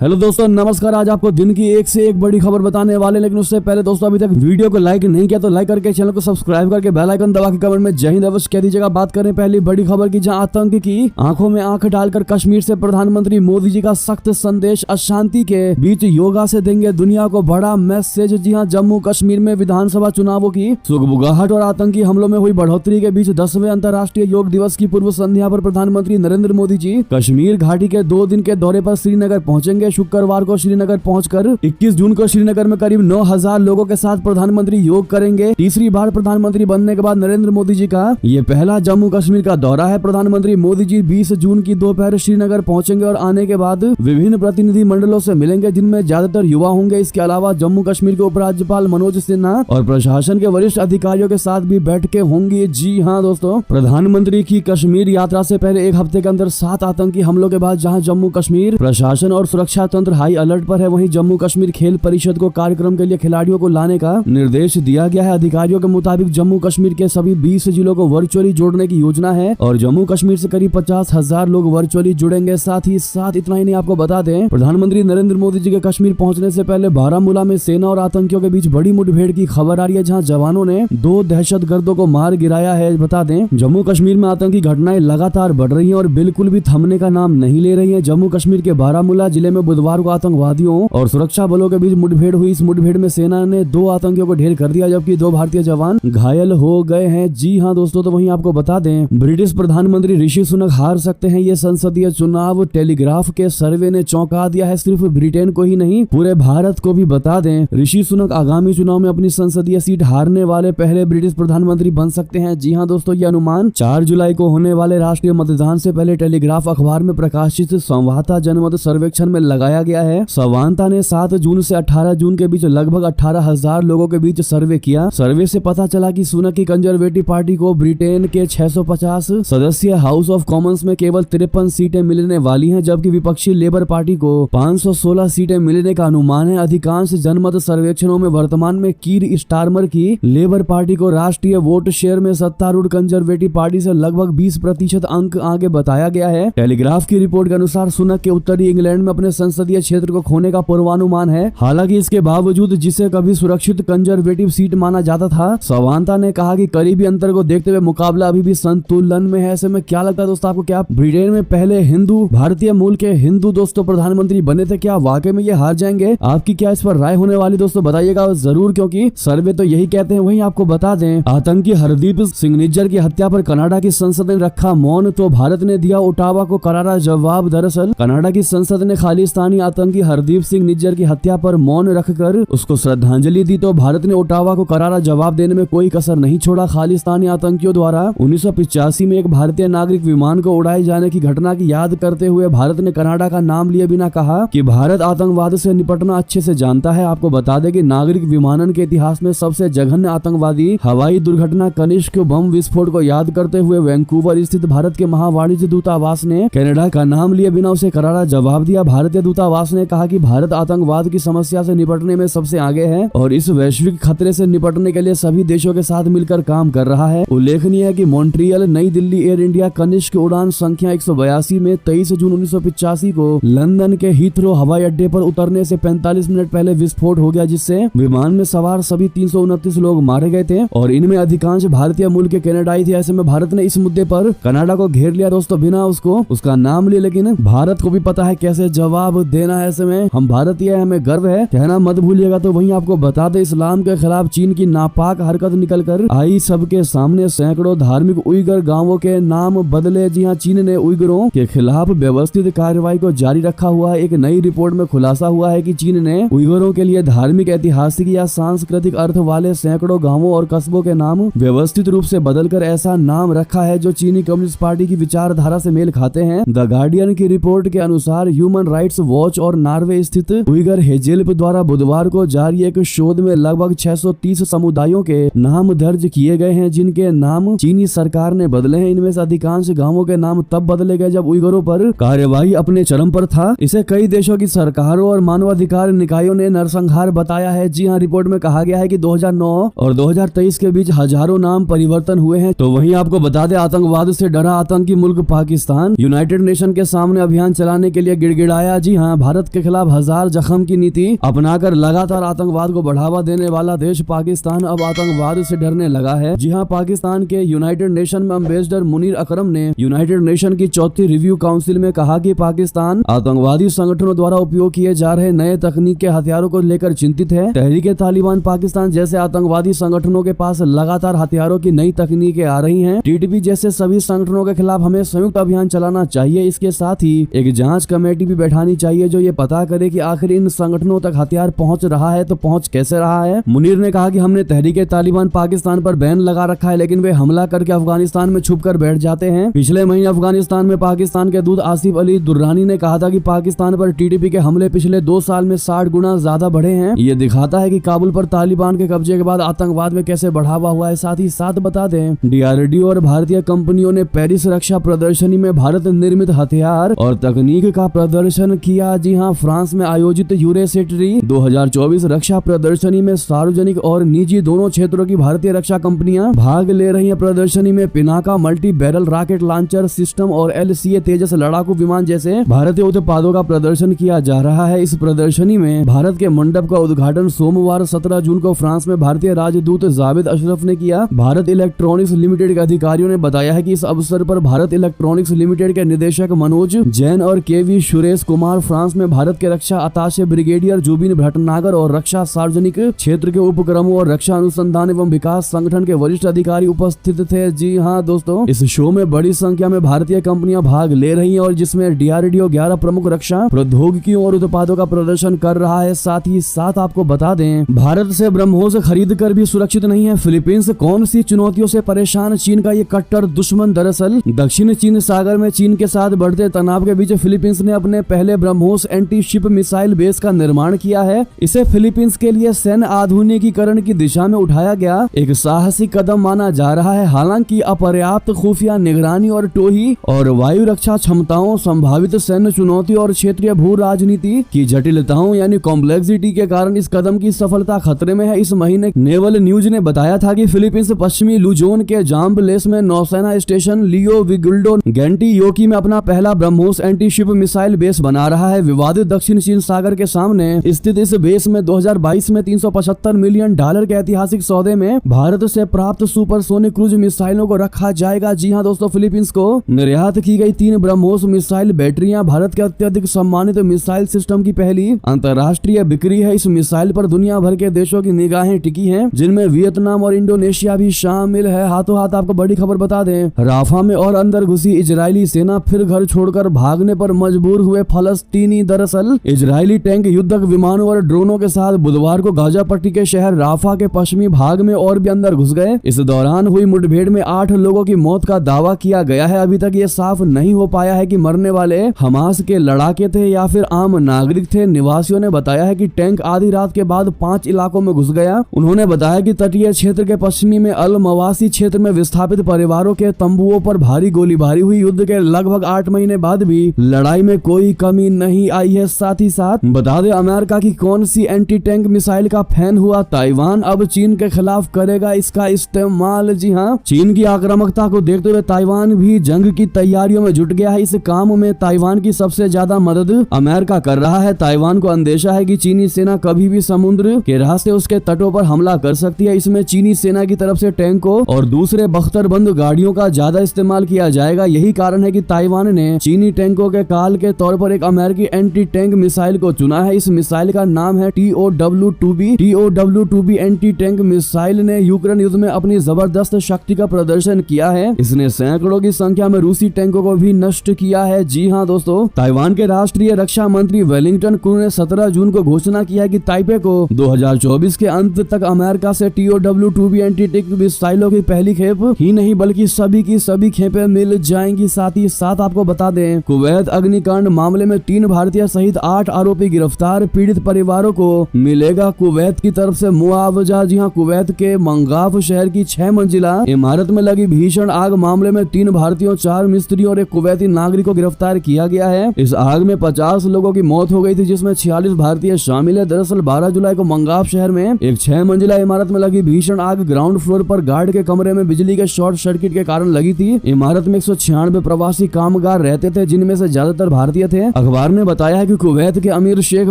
Hello दोस्तों, नमस्कार। आज आपको दिन की एक से एक बड़ी खबर बताने वाले, लेकिन उससे पहले दोस्तों अभी तक वीडियो को लाइक नहीं किया तो लाइक करके चैनल को सब्सक्राइब करके बेल आइकन दबा के कमेंट में जय हिंद अवश्य कह दीजिएगा। बात करें पहली बड़ी खबर की, जहां आतंक की आंखों में आंख डालकर कश्मीर से प्रधानमंत्री मोदी जी का सख्त संदेश। अशांति के बीच योगा से देंगे दुनिया को बड़ा मैसेज। जी हां, जम्मू कश्मीर में विधानसभा चुनावों की सुगबुगाहट और आतंकी हमलों में हुई बढ़ोतरी के बीच 10वें अंतर्राष्ट्रीय योग दिवस की पूर्व संध्या पर प्रधानमंत्री नरेंद्र मोदी जी कश्मीर घाटी के 2 दिन के दौरे पर श्रीनगर पहुंचेंगे। शुक्रवार को श्रीनगर पहुंचकर 21 जून को श्रीनगर में करीब 9000 लोगों के साथ प्रधानमंत्री योग करेंगे। तीसरी बार प्रधानमंत्री बनने के बाद नरेंद्र मोदी जी का ये पहला जम्मू कश्मीर का दौरा है। प्रधानमंत्री मोदी जी 20 जून की दोपहर श्रीनगर पहुंचेंगे और आने के बाद विभिन्न प्रतिनिधि मंडलों से मिलेंगे, जिनमें ज्यादातर युवा होंगे। इसके अलावा जम्मू कश्मीर के उपराज्यपाल मनोज सिन्हा और प्रशासन के वरिष्ठ अधिकारियों के साथ भी बैठकें होंगी। जी हाँ दोस्तों, प्रधानमंत्री की कश्मीर यात्रा से पहले एक हफ्ते के अंदर 7 आतंकी हमलों के बाद जहां जम्मू कश्मीर प्रशासन और सुरक्षा तंत्र हाई अलर्ट पर है, वहीं जम्मू कश्मीर खेल परिषद को कार्यक्रम के लिए खिलाड़ियों को लाने का निर्देश दिया गया है। अधिकारियों के मुताबिक जम्मू कश्मीर के सभी 20 जिलों को वर्चुअली जोड़ने की योजना है और जम्मू कश्मीर से करीब 50,000 लोग वर्चुअली जुड़ेंगे। साथ ही साथ इतना ही नहीं, आपको बता दें प्रधानमंत्री नरेंद्र मोदी जी के कश्मीर पहुंचने से पहले बारामूला में सेना और आतंकियों के बीच बड़ी मुठभेड़ की खबर आ रही है, जहां जवानों ने 2 दहशतगर्दों को मार गिराया है। बता दें, जम्मू कश्मीर में आतंकी घटनाएं लगातार बढ़ रही हैं और बिल्कुल भी थमने का नाम नहीं ले रही हैं। जम्मू कश्मीर के बारामूला जिले में बुधवार को आतंकवादियों और सुरक्षा बलों के बीच मुठभेड़ हुई। इस मुठभेड़ में सेना ने 2 आतंकियों को ढेर कर दिया, जबकि 2 भारतीय जवान घायल हो गए हैं। जी हां दोस्तों, तो वहीं आपको बता दें ब्रिटिश प्रधानमंत्री ऋषि सुनक हार सकते हैं ये संसदीय चुनाव। टेलीग्राफ के सर्वे ने चौंका दिया है, सिर्फ ब्रिटेन को ही नहीं पूरे भारत को भी। बता दें, ऋषि सुनक आगामी चुनाव में अपनी संसदीय सीट हारने वाले पहले ब्रिटिश प्रधानमंत्री बन सकते हैं। जी हां दोस्तों, ये अनुमान 4 जुलाई को होने वाले राष्ट्रीय मतदान से पहले टेलीग्राफ अखबार में प्रकाशित संवाददाता जनमत सर्वेक्षण में लगाया गया है। संवाददाता ने 7 जून से 18 जून के बीच लगभग 18,000 लोगों के बीच सर्वे किया। सर्वे से पता चला कि सुनक की कंजर्वेटिव पार्टी को ब्रिटेन के 650 सदस्यीय हाउस ऑफ कॉमन्स में केवल 53 सीटें मिलने वाली हैं, जबकि विपक्षी लेबर पार्टी को 516 सीटें मिलने का अनुमान है। अधिकांश जनमत सर्वेक्षणों में वर्तमान में कीर स्टारमर की लेबर पार्टी को राष्ट्रीय वोट शेयर में सत्तारूढ़ कंजर्वेटिव पार्टी से लगभग 20% अंक आगे बताया गया है। टेलीग्राफ की रिपोर्ट के अनुसार सुनक के उत्तरी इंग्लैंड में अपने संसदीय क्षेत्र को खोने का पूर्वानुमान है। हालांकि इसके बावजूद जिसे कभी सुरक्षित कंजर्वेटिव सीट माना जाता था, संवाददाता ने कहा कि करीबी अंतर को देखते हुए मुकाबला अभी भी संतुलन में है। ऐसे में क्या लगता है दोस्तों आपको, क्या ब्रिटेन में पहले हिंदू भारतीय मूल के हिंदू दोस्तों प्रधानमंत्री बने थे, क्या वाकई में ये हार जाएंगे? आपकी क्या इस पर राय होने वाली दोस्तों बताइएगा जरूर, क्योंकि सर्वे तो यही कहते हैं। वहीं आपको बता दें, आतंकी हरदीप सिंह निज्जर की हत्या पर कनाडा की संसद ने रखा मौन, तो भारत ने दिया ओटावा को करारा जवाब। दरअसल कनाडा की संसद ने खालिस्तानी आतंकी हरदीप सिंह निज्जर की हत्या पर मौन रखकर उसको श्रद्धांजलि दी, तो भारत ने ओटावा को करारा जवाब देने में कोई कसर नहीं छोड़ा। खालिस्तानी आतंकियों द्वारा 1985 में एक भारतीय नागरिक विमान को उड़ाए जाने की घटना की याद करते हुए भारत ने कनाडा का नाम लिए बिना कहा कि भारत आतंकवाद से निपटना अच्छे से जानता है। आपको बता दें कि नागरिक विमानन के इतिहास में सबसे जघन्य आतंकवादी हवाई दुर्घटना कनिष्क बम विस्फोट को याद करते हुए वैंकूवर स्थित भारत के महावाणिज्य दूतावास ने कनाडा का नाम लिए बिना उसे करारा जवाब दिया। भारतीय दूतावास ने कहा कि भारत आतंकवाद की समस्या से निपटने में सबसे आगे है और इस वैश्विक खतरे से निपटने के लिए सभी देशों के साथ मिलकर काम कर रहा है। उल्लेखनीय है कि मॉन्ट्रियल नई दिल्ली एयर इंडिया कनिष्क उड़ान संख्या 182 में 23 जून 1985 को लंदन के हीथ्रो हवाई अड्डे पर उतरने से 45 मिनट पहले विस्फोट हो गया, जिससे विमान में सवार सभी 329 लोग मारे गए थे और इनमें अधिकांश भारतीय मूल के कनाडाई थे। ऐसे में भारत ने इस मुद्दे पर कनाडा को घेर लिया दोस्तों, बिना उसका नाम लिए। लेकिन भारत को भी पता है कैसे जवाब देना है। ऐसे में हम भारतीय, हमें गर्व है, कहना मत भूलिएगा। तो वहीं आपको बता दें, इस्लाम के खिलाफ चीन की नापाक हरकत निकलकर आई सबके सामने। सैकड़ों धार्मिक उइगर गांवों के नाम बदले। जी हां, चीन ने उइगरों के खिलाफ व्यवस्थित कार्रवाई को जारी रखा हुआ है। एक नई रिपोर्ट में खुलासा हुआ है कि चीन ने उइगरों के लिए धार्मिक, ऐतिहासिक या सांस्कृतिक अर्थ वाले सैकड़ों गांवों और कस्बों के नाम व्यवस्थित रूप से बदलकर ऐसा नाम रखा है जो चीनी कम्युनिस्ट पार्टी की विचारधारा से मेल खाते हैं। द गार्डियन की रिपोर्ट के अनुसार ह्यूमन राइट्स वॉच और नॉर्वे स्थित उइगर हेजेल्प द्वारा बुधवार को जारी एक शोध में लगभग 630 समुदायों के नाम दर्ज किए गए हैं, जिनके नाम चीनी सरकार ने बदले हैं। इनमें से अधिकांश गांवों के नाम तब बदले गए जब उइगरों पर कार्यवाही अपने चरम पर था। इसे कई देशों की सरकारों और मानवाधिकार निकायों ने नरसंहार बताया है। जी हां, रिपोर्ट में कहा गया है कि 2009 और 2023 के बीच हजारों नाम परिवर्तन हुए हैं। तो वहीं आपको बता दें, आतंकवाद से डरा आतंकी मुल्क पाकिस्तान यूनाइटेड नेशन के सामने अभियान चलाने के लिए गिड़गिड़ाया। जी जी हाँ, भारत के खिलाफ हजार जख्म की नीति अपनाकर लगातार आतंकवाद को बढ़ावा देने वाला देश पाकिस्तान अब आतंकवाद से डरने लगा है। जी हाँ, पाकिस्तान के यूनाइटेड नेशन में एम्बेसडर मुनीर अकरम ने यूनाइटेड नेशन की चौथी रिव्यू काउंसिल में कहा कि पाकिस्तान आतंकवादी संगठनों द्वारा उपयोग किए जा रहे नए तकनीक के हथियारों को लेकर चिंतित है। तहरीक-ए-तालिबान पाकिस्तान जैसे आतंकवादी संगठनों के पास लगातार हथियारों की नई तकनीकें आ रही हैं। टीटीपी जैसे सभी संगठनों के खिलाफ हमें संयुक्त अभियान चलाना चाहिए। इसके साथ ही एक जांच कमेटी भी बैठानी चाहिए जो ये पता करे कि आखिर इन संगठनों तक हथियार पहुंच रहा है तो पहुंच कैसे रहा है। मुनीर ने कहा कि हमने तहरीक-ए-तालिबान पाकिस्तान पर बैन लगा रखा है, लेकिन वे हमला करके अफगानिस्तान में छुप कर बैठ जाते हैं। पिछले महीने अफगानिस्तान में पाकिस्तान के दूत आसिफ अली दुर्रानी ने कहा था कि पाकिस्तान पर टीटीपी के हमले पिछले 2 साल में 60 गुना ज्यादा बढ़े हैं। ये दिखाता है कि काबुल पर तालिबान के कब्जे के बाद आतंकवाद में कैसे बढ़ावा हुआ है। साथ ही साथ बता दें, डीआरडीओ और भारतीय कंपनियों ने पेरिस रक्षा प्रदर्शनी में भारत निर्मित हथियार और तकनीक का प्रदर्शन किया। जी हाँ, फ्रांस में आयोजित यूरेसिटी 2024 रक्षा प्रदर्शनी में सार्वजनिक और निजी दोनों क्षेत्रों की भारतीय रक्षा कंपनियां भाग ले रही हैं। प्रदर्शनी में Pinaka multi barrel rocket launcher system और LCA तेजस लड़ाकू विमान जैसे भारतीय उत्पादों का प्रदर्शन किया जा रहा है। इस प्रदर्शनी में भारत के मंडप का उद्घाटन सोमवार 17 जून को फ्रांस में भारतीय राजदूत जावेद अशरफ ने किया। भारत इलेक्ट्रॉनिक्स लिमिटेड के अधिकारियों ने बताया है कि इस अवसर पर भारत इलेक्ट्रॉनिक्स लिमिटेड के निदेशक मनोज जैन और केवी सुरेश कुमार, फ्रांस में भारत के रक्षा अताशे ब्रिगेडियर जुबिन भटनागर और रक्षा सार्वजनिक क्षेत्र के उपक्रमों और रक्षा अनुसंधान एवं विकास संगठन के वरिष्ठ अधिकारी उपस्थित थे। जी हाँ दोस्तों, इस शो में बड़ी संख्या में भारतीय कंपनियां भाग ले रही हैं और जिसमें डीआरडीओ 11 प्रमुख रक्षा प्रौद्योगिकियों और उत्पादों का प्रदर्शन कर रहा है। साथ ही साथ आपको बता दें, भारत से ब्रह्मोस खरीद कर भी सुरक्षित नहीं है फिलीपींस। कौन सी चुनौतियों से परेशान चीन का ये कट्टर दुश्मन। दरअसल दक्षिण चीन सागर में चीन के साथ बढ़ते तनाव के बीच फिलीपींस ने अपने पहले BrahMos anti ship missile base का निर्माण किया है। इसे फिलीपींस के लिए सैन्य आधुनिकीकरण की दिशा में उठाया गया एक साहसिक कदम माना जा रहा है। हालांकि अपर्याप्त खुफिया निगरानी और टोही और वायु रक्षा क्षमताओं, संभावित सैन्य चुनौती और क्षेत्रीय भू राजनीति की जटिलताओं यानी कॉम्प्लेक्सिटी के कारण इस कदम की सफलता खतरे में है। इस महीने नेवल न्यूज ने बताया था कि फिलीपींस पश्चिमी लुजोन के जाम्बलेस में नौसेना स्टेशन लियो विगुल्डो गेंटी योकी में अपना पहला BrahMos anti ship missile base बना रहा है। विवादित दक्षिण चीन सागर के सामने स्थित इस बेस में 2022 में $375 मिलियन के ऐतिहासिक सौदे में भारत से प्राप्त सुपरसोनिक क्रूज मिसाइलों को रखा जाएगा। जी हाँ दोस्तों, फिलीपींस को निर्यात की गई 3 ब्रह्मोस मिसाइल बैटरियां भारत के अत्यधिक सम्मानित मिसाइल सिस्टम की पहली अंतर्राष्ट्रीय बिक्री है। इस मिसाइल पर दुनिया भर के देशों की निगाहें टिकी हैं, जिनमें वियतनाम और इंडोनेशिया भी शामिल है। हाथों हाथ आपको बड़ी खबर बता दें, राफा में और अंदर घुसी इजरायली सेना फिर घर छोड़कर भागने पर मजबूर हुए फलस्तीनी। दरअसल इजरायली टैंक, युद्धक विमानों और ड्रोनों के साथ बुधवार को गाजा पट्टी के शहर राफा के पश्चिमी भाग में और भी अंदर घुस गए। इस दौरान हुई मुठभेड़ में 8 लोगों की मौत का दावा किया गया है। अभी तक ये साफ नहीं हो पाया है कि मरने वाले हमास के लड़ाके थे या फिर आम नागरिक थे। निवासियों ने बताया है कि टैंक आधी रात के बाद 5 इलाकों में घुस गया। उन्होंने बताया कि तटीय क्षेत्र के पश्चिमी में अल मवासी क्षेत्र में विस्थापित परिवारों के तंबुओं पर भारी गोलीबारी हुई। युद्ध के लगभग 8 महीने बाद भी लड़ाई में कोई कमी नहीं आई है। साथ ही साथ बता दें, अमेरिका की कौन सी एंटी टैंक मिसाइल का फैन हुआ ताइवान अब चीन के खिलाफ करेगा इसका इस्तेमाल। जी हाँ, चीन की आक्रामकता को देखते हुए ताइवान भी जंग की तैयारियों में जुट गया है। इस काम में ताइवान की सबसे ज्यादा मदद अमेरिका कर रहा है। ताइवान को अंदेशा है कि चीनी सेना कभी भी समुद्र के रास्ते उसके तटों पर हमला कर सकती है। इसमें चीनी सेना की तरफ से टैंकों और दूसरे बख्तरबंद गाड़ियों का ज्यादा इस्तेमाल किया जाएगा। यही कारण है कि ताइवान ने चीनी टैंकों के काल के तौर पर एक अमेरिकी एंटी टैंक मिसाइल को चुना है। इस मिसाइल का नाम है TOW-2B। TOW-2B anti tank missile ने यूक्रेन युद्ध में अपनी जबरदस्त शक्ति का प्रदर्शन किया है। इसने सैकड़ों की संख्या में रूसी टैंकों को भी नष्ट किया है। जी हाँ दोस्तों, ताइवान के राष्ट्रीय रक्षा मंत्री वेलिंगटन क्रू ने 17 जून को घोषणा किया कि ताइपे को 2024 के अंत तक अमेरिका से TOW-2B एंटी टैंक मिसाइलों की पहली खेप ही नहीं बल्कि सभी की सभी खेपें मिल जाएंगी। साथ ही साथ आपको बता दें, कुवैत अग्निकांड मामले में 3 भारतीय सहित 8 आरोपी गिरफ्तार। पीड़ित परिवारों को मिलेगा कुवैत की तरफ से मुआवजा। जी हाँ, कुवैत के मंगाफ शहर की 6 मंजिला इमारत में लगी भीषण आग मामले में 3 भारतीयों, 4 मिस्त्रियों और एक कुवैती नागरिक को गिरफ्तार किया गया है। इस आग में 50 लोगों की मौत हो गई थी, जिसमें 46 भारतीय शामिल है। दरअसल 12 जुलाई को मंगाफ शहर में एक 6 मंजिला इमारत में लगी भीषण आग ग्राउंड फ्लोर पर गार्ड के कमरे में बिजली के शॉर्ट सर्किट के कारण लगी थी। इमारत में 196 प्रवासी कामगार रहते थे, जिनमें से ज्यादातर भारतीय थे। अखबार ने बताया है कि कुवैत के अमीर शेख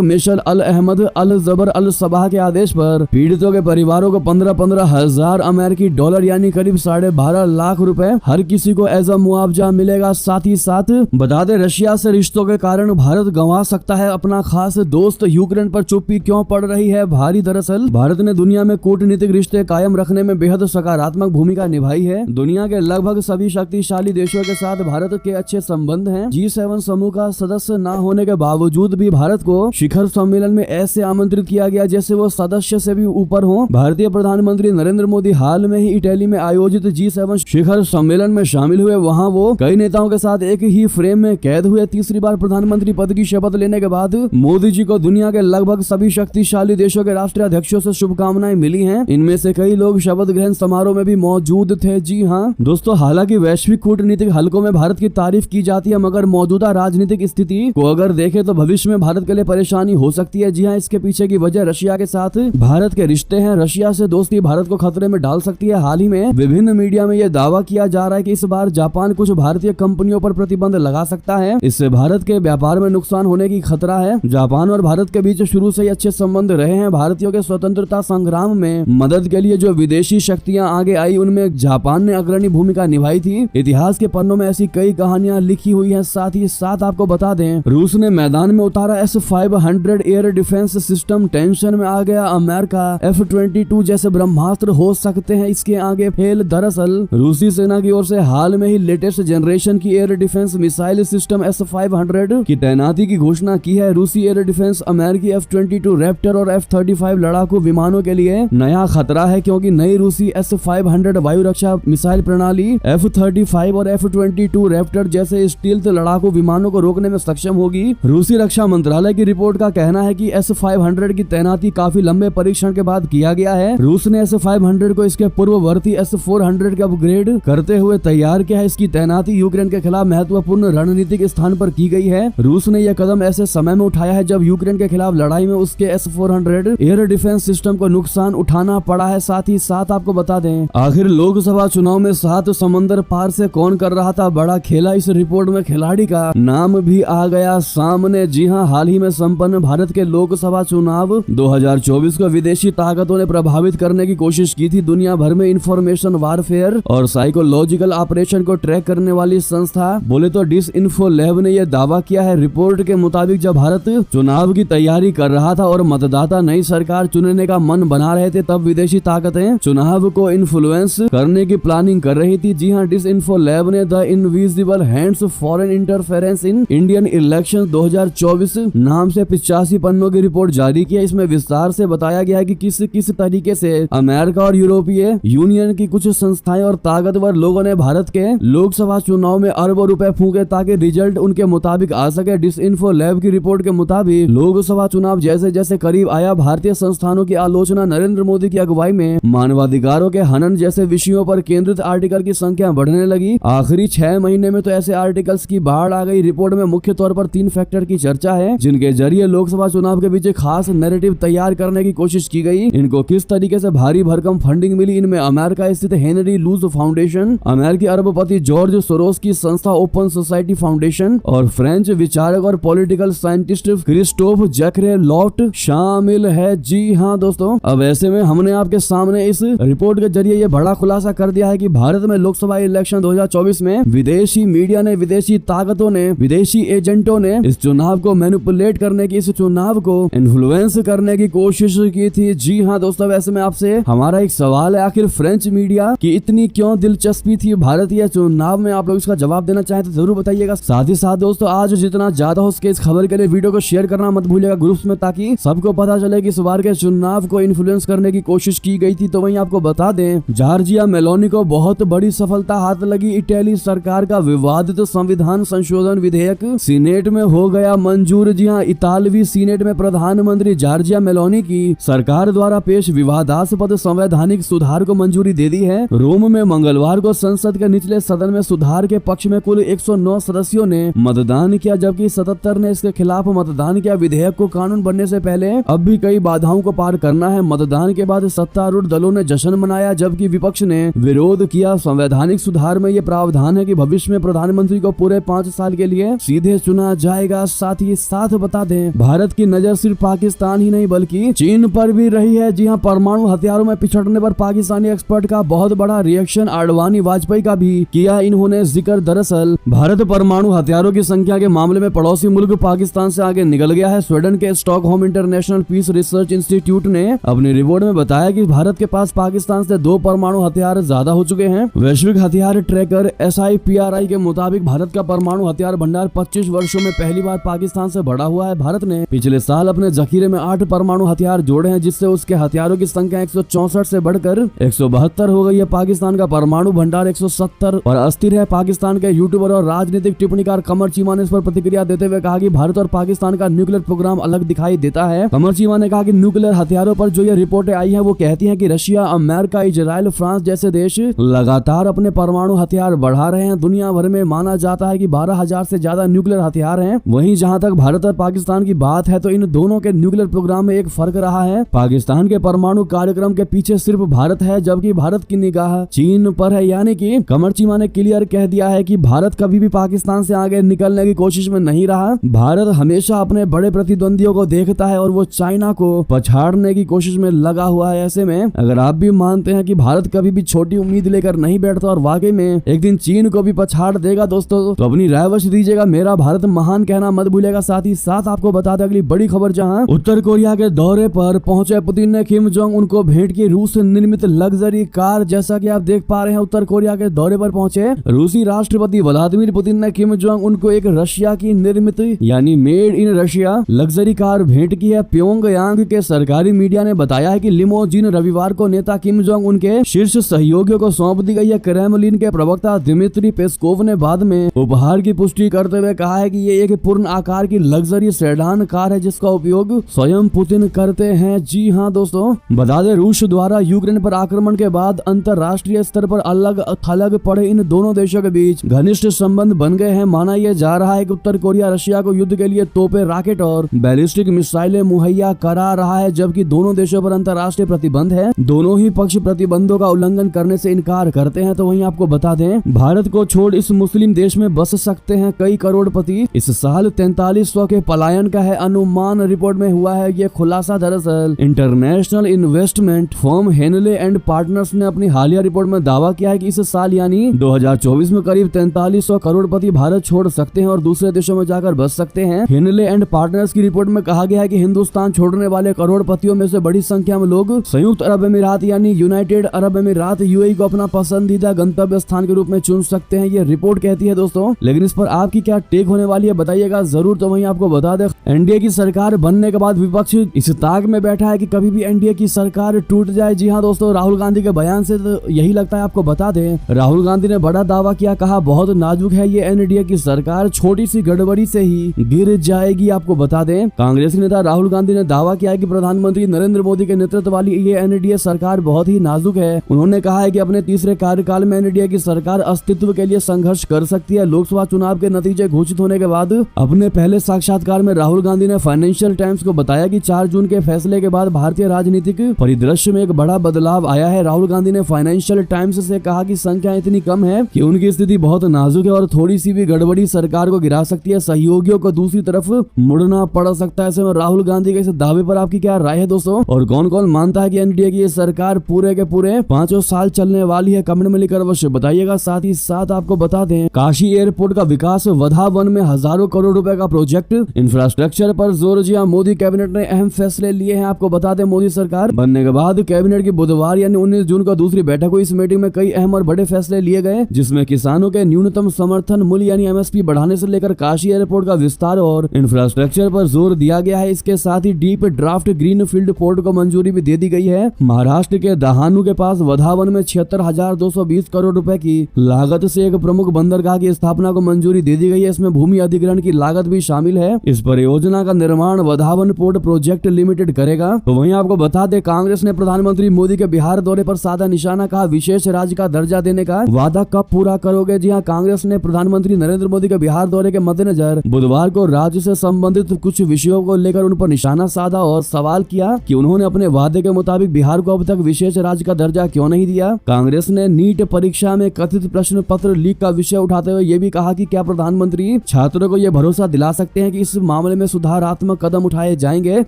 मिशेल अल अहमद अल जबर अल सबाह के आदेश पर पीड़ितों के परिवारों को 15-15 हजार अमेरिकी डॉलर यानी करीब 12.5 लाख रुपए हर किसी को एज अ मुआवजा मिलेगा। साथ ही साथ बता दें, रशिया से रिश्तों के कारण भारत गंवा सकता है अपना खास दोस्त। यूक्रेन पर चुप्पी क्यों पड़ रही है भारी? दरअसल भारत ने दुनिया में कूटनीतिक रिश्ते कायम रखने में बेहद सकारात्मक भूमिका निभाई है। दुनिया के लगभग सभी शक्तिशाली देशों के साथ भारत के अच्छे संबंध हैं। G7 समूह का सदस्य न होने के बावजूद भी भारत को शिखर सम्मेलन में ऐसे आमंत्रित किया गया जैसे वो सदस्य से भी ऊपर हो। भारतीय प्रधानमंत्री नरेंद्र मोदी हाल में ही इटली में आयोजित G7 शिखर सम्मेलन में शामिल हुए। वहां वो कई नेताओं के साथ एक ही फ्रेम में कैद हुए। तीसरी बार प्रधानमंत्री पद की शपथ लेने के बाद मोदी जी को दुनिया के लगभग सभी शक्तिशाली देशों के राष्ट्राध्यक्षों से शुभकामनाएं मिली हैं। इनमें से कई लोग शपथ ग्रहण समारोह में भी मौजूद थे। जी हाँ दोस्तों, हालांकि वैश्विक कूटनीतिक हलकों में भारत की तारीफ की जाती है, मगर मौजूदा राजनीतिक स्थिति को अगर देखें तो भविष्य में भारत के लिए परेशानी हो सकती है। जी हाँ, इसके पीछे की वजह रशिया के साथ भारत के रिश्ते हैं। रशिया से दोस्ती भारत को खतरे में डाल सकती है। हाल ही में विभिन्न मीडिया में यह दावा किया जा रहा है कि इस बार जापान कुछ भारतीय कंपनियों पर प्रतिबंध लगा सकता है। इससे भारत के व्यापार में नुकसान होने की खतरा है। जापान और भारत के बीच शुरू से ही अच्छे संबंध रहे हैं। भारतीयों के स्वतंत्रता संग्राम में मदद के लिए जो विदेशी शक्तियां आगे आई उनमें जापान ने अग्रणी भूमिका निभाई थी। इतिहास के पन्नों में ऐसी कई कहानियां लिखी हुई हैं। साथ ही साथ आपको बता दें, रूस ने मैदान में उतारा S-500 air defence system. Tension में आ गया अमेरिका। F-22 जैसे ब्रह्मास्त्र हो सकते हैं इसके आगे फेल। दरअसल रूसी सेना की ओर से हाल में ही लेटेस्ट जनरेशन की air defence missile system S-500 की तैनाती की घोषणा की है। रूसी एयर डिफेंस अमेरिकी F-22 रैप्टर और F-35 लड़ाकू विमानों के लिए नया खतरा है, क्योंकि नई रूसी S-500 वायु रक्षा मिसाइल प्रणाली F-35 और F-22 रैप्टर जैसे स्टील्थ लड़ाकू विमानों को रोकने में सक्षम होगी। रूसी रक्षा मंत्रालय की रिपोर्ट का कहना है कि S-500 की तैनाती काफी लंबे परीक्षण के बाद किया गया है। रूस ने S-500 को इसके पूर्ववर्ती S-400 के अपग्रेड करते हुए तैयार किया है। इसकी तैनाती यूक्रेन के खिलाफ महत्वपूर्ण रणनीतिक स्थान पर की गई है। रूस ने यह कदम ऐसे समय में उठाया है जब यूक्रेन के खिलाफ लड़ाई में उसके S-400 एयर डिफेंस सिस्टम को नुकसान उठाना पड़ा है। साथ ही साथ आपको बता दें, आखिर लोकसभा चुनाव में 7 समंदर पार से कौन कर रहा था बड़ा खेला? इस रिपोर्ट में खिलाड़ी का नाम भी आ गया सामने। जी हां, हाल ही में संपन्न भारत के लोकसभा चुनाव 2024 को विदेशी ताकतों ने प्रभावित करने की कोशिश की थी। दुनिया भर में इंफॉर्मेशन वारफेयर और साइकोलॉजिकल ऑपरेशन को ट्रैक करने वाली संस्था बोले तो डिसइंफो लैब ने यह दावा किया है। रिपोर्ट के मुताबिक जब भारत चुनाव की तैयारी कर रहा था और मतदाता नई सरकार चुनने का मन बना रहे थे, तब विदेशी ताकतें चुनाव को इन्फ्लुएंस करने की प्लानिंग कर रही थी। जी हां, डिसइंफो लैब ने the invisible hands foreign interference in Indian election 2024 नाम से 85 पन्नों की रिपोर्ट जारी की है। इसमें विस्तार से बताया गया है कि किस तरीके से अमेरिका और यूरोपीय यूनियन की कुछ संस्थाएं और ताकतवर लोगों ने भारत के लोकसभा चुनाव में अरबों रुपए फूके ताकि रिजल्ट उनके मुताबिक आ सके। डिसइंफो लैब की रिपोर्ट के मुताबिक लोकसभा चुनाव जैसे जैसे करीब आया, भारतीय संस्थानों की आलोचना नरेंद्र मोदी की अगुवाई में मानवाधिकारों के हनन जैसे विषयों पर केंद्रित आर्टिकल की संख्या बढ़ने लगी। आखिरी 6 महीने में तो ऐसे आर्टिकल्स की बाढ़ आ गई। रिपोर्ट में मुख्य तौर पर 3 फैक्टर की चर्चा है जिनके जरिए लोकसभा चुनाव के बीच खास नैरेटिव तैयार करने की कोशिश की गई। इनको किस तरीके से भारी भरकम फंडिंग मिली? इनमें अमेरिका स्थित हेनरी लूज फाउंडेशन, अमेरिकी अरबपति जॉर्ज सोरोस की संस्था ओपन सोसाइटी फाउंडेशन और फ्रेंच विचारक और पॉलिटिकल साइंटिस्ट क्रिस्टोफ जैक्रे लॉट शामिल है। जी हाँ दोस्तों, अब ऐसे में हमने आपके सामने इस रिपोर्ट के जरिए ये बड़ा खुलासा कर दिया है कि भारत में लोकसभा इलेक्शन 2024 में विदेशी मीडिया ने, विदेशी ताकतों ने, विदेशी एजेंटों ने इस चुनाव को मैनिपुलेट करने की, इस चुनाव को इन्फ्लुएंस करने की कोशिश की थी। जी हाँ दोस्तों, वैसे में आपसे हमारा एक सवाल है, आखिर फ्रेंच मीडिया की इतनी क्यों दिलचस्पी थी भारतीय चुनाव में? आप लोग इसका जवाब देना चाहें तो जरूर बताइएगा। साथ ही साथ दोस्तों, आज जितना ज्यादा हो सके इस खबर के लिए वीडियो को शेयर करना मत भूलिएगा ग्रुप्स में, ताकि सबको पता चले कि इस बार के चुनाव को इन्फ्लुएंस करने की कोशिश की गई थी। तो वहीं आपको बता दें, जॉर्जिया मेलोनी को बहुत बड़ी सफलता हाथ लगी। इटली सरकार का विवादित संविधान संशोधन विधेयक सीनेट में हो गया मंजूर। जी हाँ, इतालवी सीनेट में प्रधानमंत्री जॉर्जिया मेलोनी की सरकार द्वारा पेश विवादास्पद संवैधानिक सुधार को मंजूरी दे दी है। रोम में मंगलवार को संसद के निचले सदन में सुधार के पक्ष में कुल 109 सदस्यों ने मतदान किया, जबकि 77 ने इसके खिलाफ मतदान किया। विधेयक को कानून बनने से पहले अब भी कई बाधाओं को पार करना है। मतदान के बाद सत्तारूढ़ दलों ने जश्न मनाया, जबकि विपक्ष ने विरोध किया। संवैधानिक सुधार में ये प्रावधान है कि भविष्य में प्रधानमंत्री को पूरे 5 साल के लिए सीधे चुना किया जाएगा। साथ ही साथ बता दें भारत की नजर सिर्फ पाकिस्तान ही नहीं बल्कि चीन पर भी रही है। जी हां, परमाणु हथियारों में पिछड़ने पर पाकिस्तानी एक्सपर्ट का बहुत बड़ा रिएक्शन आडवाणी वाजपेयी का भी किया इन्होंने जिक्र। दरअसल भारत परमाणु हथियारों की संख्या के मामले में पड़ोसी मुल्क पाकिस्तान से आगे निकल गया है। स्वीडन के Stockholm International Peace Research Institute ने अपनी रिपोर्ट में बताया कि भारत के पास पाकिस्तान से 2 परमाणु हथियार ज्यादा हो चुके हैं। वैश्विक हथियार ट्रैकर SIPRI के मुताबिक भारत का परमाणु हथियार भंडार 25 वर्षों में पहली बार पाकिस्तान से बढ़ा हुआ है। भारत ने पिछले साल अपने जखीरे में 8 परमाणु हथियार जोड़े हैं, जिससे उसके हथियारों की संख्या 164 से बढ़कर 172 हो गई है। पाकिस्तान का परमाणु भंडार 170 और अस्थिर है। पाकिस्तान के यूट्यूबर और राजनीतिक टिप्पणीकार कमर चीमा ने इस पर प्रतिक्रिया देते हुए कहा कि भारत और पाकिस्तान का न्यूक्लियर प्रोग्राम अलग दिखाई देता है। कमर चीमा ने कहा कि न्यूक्लियर हथियारों पर जो ये रिपोर्टें आई हैं वो कहती हैं कि रशिया, अमेरिका, इजराइल, फ्रांस जैसे देश लगातार अपने परमाणु हथियार बढ़ा रहे हैं। दुनिया भर में माना जाता है कि 12,000 से ज्यादा न्यूक्लियर हथियार हैं। वहीं जहां तक भारत और पाकिस्तान की बात है तो इन दोनों के न्यूक्लियर प्रोग्राम में एक फर्क रहा है। पाकिस्तान के परमाणु कार्यक्रम के पीछे सिर्फ भारत है, जबकि भारत की निगाह चीन पर है। यानी कि कमर चीमा ने क्लियर कह दिया है कि भारत कभी भी पाकिस्तान से आगे निकलने की कोशिश में नहीं रहा। भारत हमेशा अपने बड़े प्रतिद्वंदियों को देखता है और वो चाइना को पछाड़ने की कोशिश में लगा हुआ है। ऐसे में अगर आप भी मानते हैं कि भारत कभी भी छोटी उम्मीद लेकर नहीं बैठता और वाकई में एक दिन चीन को भी पछाड़ देगा दोस्तों, तो अपनी राय अवश्य दीजिएगा। मेरा भारत महान कहना मत भूलिएगा। साथ ही साथ आपको बता दें अगली बड़ी खबर, जहां उत्तर कोरिया के दौरे पर पहुंचे पुतिन ने किम जोंग उनको भेंट की रूस निर्मित लग्जरी कार। जैसा कि आप देख पा रहे हैं, उत्तर कोरिया के दौरे पर पहुंचे रूसी राष्ट्रपति व्लादिमीर पुतिन ने किम जोंग उनको एक रशिया की निर्मित यानी made in Russia luxury car भेंट की है। प्योंगयांग के सरकारी मीडिया ने बताया है कि लिमोजिन रविवार को नेता किम जोंग उनके शीर्ष सहयोगियों को सौंप दी गई है। क्रेमलिन के प्रवक्ता दिमित्री पेस्कोव ने बाद में उपहार की पुष्टि करते हुए कहा है कि ये एक पूर्ण आकार की लग्जरी सेडान कार है जिसका उपयोग स्वयं पुतिन करते हैं। जी हां दोस्तों, बता दें रूस द्वारा यूक्रेन पर आक्रमण के बाद अंतर्राष्ट्रीय स्तर पर अलग थलग पड़े इन दोनों देशों के बीच घनिष्ठ संबंध बन गए हैं। माना यह जा रहा है कि उत्तर कोरिया रशिया को युद्ध के लिए तोपे, रॉकेट और बैलिस्टिक मिसाइलें मुहैया करा रहा है, जबकि दोनों देशों पर अंतर्राष्ट्रीय प्रतिबंध है। दोनों ही पक्ष प्रतिबंधों का उल्लंघन करने से इनकार करते हैं। तो वहीं आपको बता दें भारत को छोड़ इस मुस्लिम देश में बस सकते हैं कई करोड़पति। इस साल 4300 के पलायन का है अनुमान, रिपोर्ट में हुआ है ये खुलासा। दरअसल international investment firm Henley and Partners ने अपनी हालिया रिपोर्ट में दावा किया है कि इस साल यानी 2024 में करीब 4300 करोड़पति भारत छोड़ सकते हैं और दूसरे देशों में जाकर बस सकते हैं। हेनले एंड पार्टनर्स की रिपोर्ट में कहा गया है कि हिंदुस्तान छोड़ने वाले करोड़पतियों में से बड़ी संख्या में लोग संयुक्त अरब अमीरात यानी यूनाइटेड अरब अमीरात UAE को अपना पसंदीदा गंतव्य स्थान के रूप में चुन सकते हैं, ये रिपोर्ट कहती है दोस्तों। लेकिन इस पर आपकी क्या टेक होने वाली है बताइएगा जरूर। तो वहीं आपको बता दें एनडीए की सरकार बनने के बाद विपक्ष इस ताक में बैठा है कि कभी भी एनडीए की सरकार टूट जाए। जी हाँ दोस्तों, राहुल गांधी के बयान से तो यही लगता है। आपको बता दें राहुल गांधी ने बड़ा दावा किया, कहा बहुत नाजुक है ये एनडीए की सरकार, छोटी सी गड़बड़ी से ही गिर जाएगी। आपको बता दें कांग्रेस नेता राहुल गांधी ने दावा किया है कि प्रधानमंत्री नरेंद्र मोदी के नेतृत्व वाली ये एनडीए सरकार बहुत ही नाजुक है। उन्होंने कहा है कि अपने तीसरे कार्यकाल में एनडीए की सरकार अस्तित्व के लिए संघर्ष कर सकती है। लोकसभा चुनाव के नतीजे घोषित होने के बाद अपने पहले साक्षात्कार में राहुल गांधी ने फाइनेंशियल टाइम्स को बताया कि 4 जून के फैसले के बाद भारतीय राजनीतिक परिदृश्य में एक बड़ा बदलाव आया है। राहुल गांधी ने फाइनेंशियल टाइम्स से कहा कि संख्या इतनी कम है कि उनकी स्थिति बहुत नाजुक है और थोड़ी सी भी गड़बड़ी सरकार को गिरा सकती है, सहयोगियों को दूसरी तरफ मुड़ना पड़ सकता है। ऐसे में राहुल गांधी के इस दावे पर आपकी क्या राय है दोस्तों, और कौन कौन मानता है कि एनडीए की ये सरकार पूरे के पूरे 5 साल चलने वाली है? कमेंट में लिखकर अवश्य बताइएगा। साथ ही साथ आपको बता दें काशी एयरपोर्ट का विकास, वधावन में हजारों करोड़ रुपए का प्रोजेक्ट, इंफ्रास्ट्रक्चर पर जोर। जी मोदी कैबिनेट ने अहम फैसले लिए हैं। आपको बता दें मोदी सरकार बनने के बाद कैबिनेट की बुधवार यानी 19 जून को दूसरी बैठक हुई। इस मीटिंग में कई अहम और बड़े फैसले लिए गए, जिसमें किसानों के न्यूनतम समर्थन मूल्य यानी MSP बढ़ाने से लेकर काशी एयरपोर्ट का विस्तार और इंफ्रास्ट्रक्चर पर जोर दिया गया है। इसके साथ ही deep draft greenfield port को मंजूरी भी दे दी गई है। महाराष्ट्र के दहानू के पास वधावन में 76,220 करोड़ रुपए की लागत से एक प्रमुख बंदरगाह की स्थापना को मंजूरी दे दी गई है। इसमें भूमि अधिग्रहण की लागत भी शामिल है। इस परियोजना का निर्माण वधावन पोर्ट प्रोजेक्ट लिमिटेड करेगा। तो वहीं आपको बता दें कांग्रेस ने प्रधानमंत्री मोदी के बिहार दौरे पर साधा निशाना, कहा विशेष राज्य का दर्जा देने का वादा कब पूरा करोगे? जी हां, कांग्रेस ने प्रधानमंत्री नरेंद्र मोदी के बिहार दौरे के मद्देनजर बुधवार को राज्य से संबंधित कुछ विषयों को लेकर उन पर निशाना साधा और सवाल किया कि उन्होंने अपने वादे के मुताबिक बिहार को अब तक विशेष राज्य का दर्जा क्यों नहीं दिया। कांग्रेस ने नीट परीक्षा में कथित प्रश्न पत्र लीक का विषय उठाते हुए ये भी कहा कि क्या प्रधानमंत्री छात्रों दूसरों को ये भरोसा दिला सकते हैं कि इस मामले में सुधारात्मक कदम उठाए जाएंगे।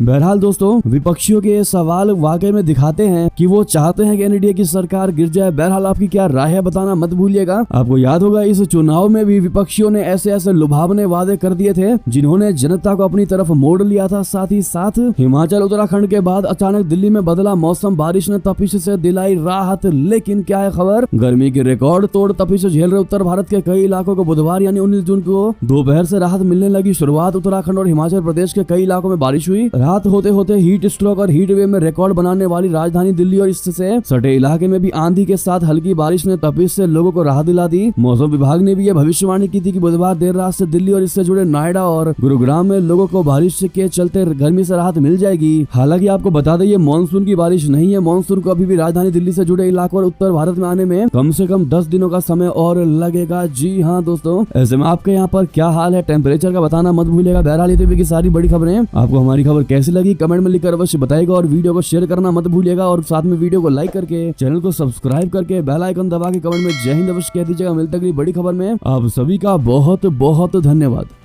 बहरहाल दोस्तों, विपक्षियों के ये सवाल वाकई में दिखाते हैं कि वो चाहते हैं कि एनडीए की सरकार गिर जाए। बहरहाल आपकी क्या राय है बताना मत भूलिएगा। आपको याद होगा इस चुनाव में भी विपक्षियों ने ऐसे लुभावने वादे कर दिए थे जिन्होंने जनता को अपनी तरफ मोड़ लिया था। साथ ही साथ हिमाचल उत्तराखंड के बाद अचानक दिल्ली में बदला मौसम, बारिश ने तपिश से दिलाई राहत। लेकिन क्या है खबर, गर्मी की रिकॉर्ड तोड़ तपिश झेल रहे उत्तर भारत के कई इलाकों को बुधवार यानी 19 जून को दोपहर से राहत मिलने लगी। शुरुआत उत्तराखंड और हिमाचल प्रदेश के कई इलाकों में बारिश हुई। रात होते होते हीट स्ट्रोक और हीट वेव में रिकॉर्ड बनाने वाली राजधानी दिल्ली और इससे सटे इलाके में भी आंधी के साथ हल्की बारिश ने तपिश से लोगों को राहत दिला दी। मौसम विभाग ने भी यह भविष्यवाणी की थी कि बुधवार देर रात से दिल्ली और इससे जुड़े नोएडा और गुरुग्राम में लोगों को बारिश के चलते गर्मी से राहत मिल जाएगी। हालांकि आपको बता दें ये मानसून की बारिश नहीं है। मानसून को अभी भी राजधानी दिल्ली से जुड़े इलाकों और उत्तर भारत में आने में कम से कम 10 दिनों का समय और लगेगा। जी हाँ दोस्तों, ऐसे में आपके यहाँ पर क्या हाल है टेम्परेचर का बताना मत भूलिएगा। बहरहाल ये की सारी बड़ी खबरें आपको हमारी खबर कैसी लगी कमेंट में लिखकर अवश्य बताइएगा और वीडियो को शेयर करना मत भूलिएगा और साथ में वीडियो को लाइक करके चैनल को सब्सक्राइब करके बेल आइकन दबा के कमेंट में जय हिंद अवश्य कह दीजिएगा। मिलते अगली बड़ी खबर में आप सभी का बहुत बहुत धन्यवाद।